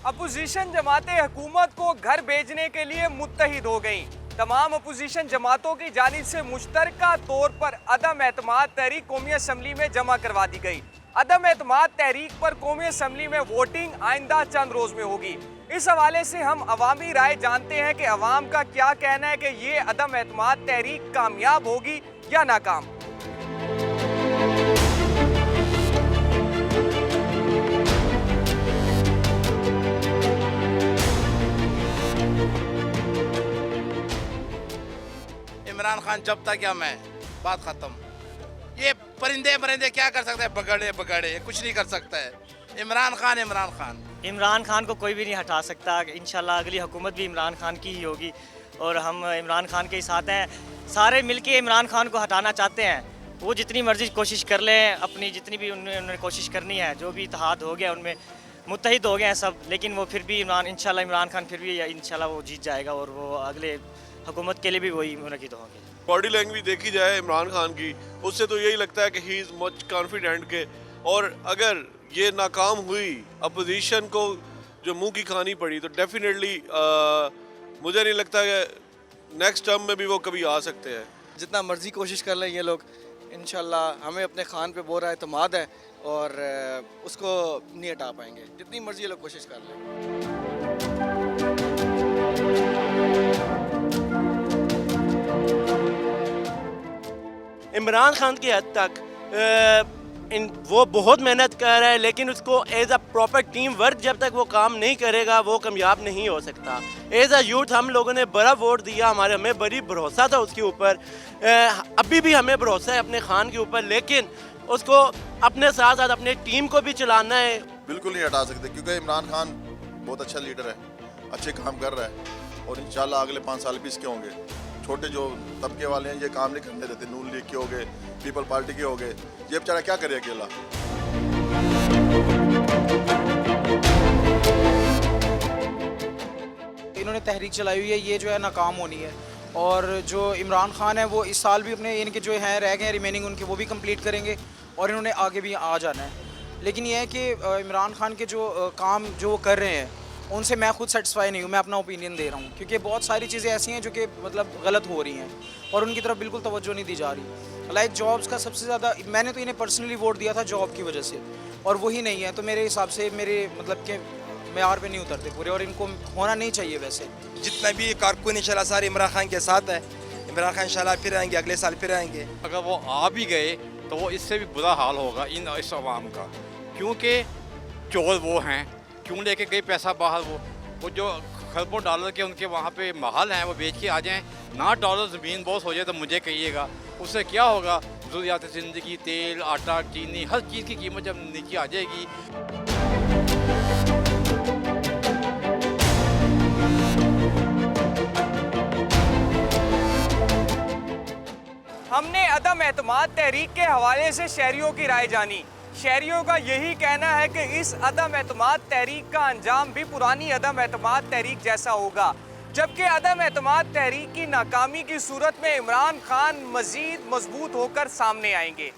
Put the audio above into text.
Opposition जमातें हुकूमत को घर भेजने के लिए मुत्तहिद हो गईं। तमाम अपोजिशन जमातों की जानिब से मुश्तरका तौर पर अदम एतमाद तहरीक कौमी असम्बली में जमा करवा दी गई। अदम एतमाद तहरीक पर कौमी असम्बली में वोटिंग आइंदा चंद रोज में होगी। इस हवाले से हम अवामी राय जानते हैं कि अवाम का क्या कहना है कि ये अदम एतमाद तहरीक कामयाब होगी या नाकाम। इमरान खान जब तक या मैं, बात खत्म। ये परिंदे क्या कर सकते हैं? बगड़े कुछ नहीं कर सकता है। इमरान खान को कोई भी नहीं हटा सकता। इंशाल्लाह अगली हुकूमत भी इमरान खान की ही होगी और हम इमरान खान के साथ हैं। सारे मिलके इमरान खान को हटाना चाहते हैं। वो जितनी मर्जी कोशिश कर लें, अपनी जितनी भी उन्होंने कोशिश करनी है, जो भी इत्तेहाद हो गया उनमें मुत्तहिद हो गए हैं सब, लेकिन वो फिर भी इंशाल्लाह इमरान खान फिर भी इंशाल्लाह वो जीत जाएगा और वो अगले हुकूमत के लिए भी वही मुनक़िद होंगे। बॉडी लैंग्वेज देखी जाए इमरान खान की, उससे तो यही लगता है कि ही इज़ मच कॉन्फिडेंट के, और अगर ये नाकाम हुई अपोजिशन को जो मुंह की खानी पड़ी तो डेफिनेटली मुझे नहीं लगता कि नेक्स्ट टर्म में भी वो कभी आ सकते हैं। जितना मर्जी कोशिश कर लें ये लोग, इंशाल्लाह हमें अपने खान पे पूरा एतमाद है और उसको नहीं हटा पाएंगे, जितनी मर्जी ये लोग कोशिश कर लें। इमरान खान की हद तक वो बहुत मेहनत कर रहा है, लेकिन उसको as a proper team work जब तक वो काम नहीं करेगा वो कामयाब नहीं हो सकता। एज अ यूथ हम लोगों ने बड़ा वोट दिया, हमें बड़ी भरोसा था उसके ऊपर, अभी भी हमें भरोसा है अपने खान के ऊपर, लेकिन उसको अपने साथ साथ अपने टीम को भी चलाना है। बिल्कुल नहीं हटा सकते क्योंकि इमरान खान बहुत अच्छा लीडर है, अच्छे काम कर रहा है और इंशाल्लाह अगले 5 साल भी इसके होंगे। छोटे जो तबके वाले हैं ये काम नहीं करने देते, नून लीग के हो गए, पीपल पार्टी के हो गए, ये बेचारा क्या करे अकेला। इन्होंने तहरीक चलाई हुई है, ये जो है नाकाम होनी है, और जो इमरान खान है वो इस साल भी अपने इनके जो हैं रह गए रिमेनिंग उनके वो भी कंप्लीट करेंगे और इन्होंने आगे भी आ जाना है। लेकिन ये है कि इमरान खान के जो काम जो वो कर रहे हैं उनसे मैं खुद सेटिस्फाई नहीं हूँ, मैं अपना ओपिनियन दे रहा हूँ, क्योंकि बहुत सारी चीज़ें ऐसी हैं जो कि मतलब गलत हो रही हैं और उनकी तरफ बिल्कुल तवज्जो नहीं दी जा रही। लाइक जॉब्स का सबसे ज़्यादा मैंने तो इन्हें पर्सनली वोट दिया था जॉब की वजह से, और वही नहीं है, तो मेरे हिसाब से मेरे मतलब के मेयार पे नहीं उतरते पूरे, और इनको होना नहीं चाहिए। वैसे जितना भी कारकुन इंशाल्लाह सारे इमरान खान के साथ है, इमरान खान इंशाल्लाह फिर आएंगे, अगले साल फिर आएंगे। अगर वो आ भी गए तो वो इससे भी बुरा हाल होगा इस अवाम का, क्योंकि चोर वो हैं, क्यों लेके गए पैसा बाहर, वो जो खरबों डॉलर के उनके वहाँ पे महल हैं वो बेच के आ जाएं, ना डॉलर ज़मीन बहुत हो जाए तो मुझे कहिएगा, उससे क्या होगा? ज़रूरियात ज़िंदगी, तेल, आटा, चीनी, हर चीज़ की कीमत जब नीचे आ जाएगी। हमने अदम एतमाद तहरीक के हवाले से शहरियों की राय जानी। शहरियों का यही कहना है कि इस अदम एतमाद तहरीक का अंजाम भी पुरानी अदम एतमाद तहरीक जैसा होगा, जबकि अदम एतमाद तहरीक की नाकामी की सूरत में इमरान खान मजीद मजबूत होकर सामने आएंगे।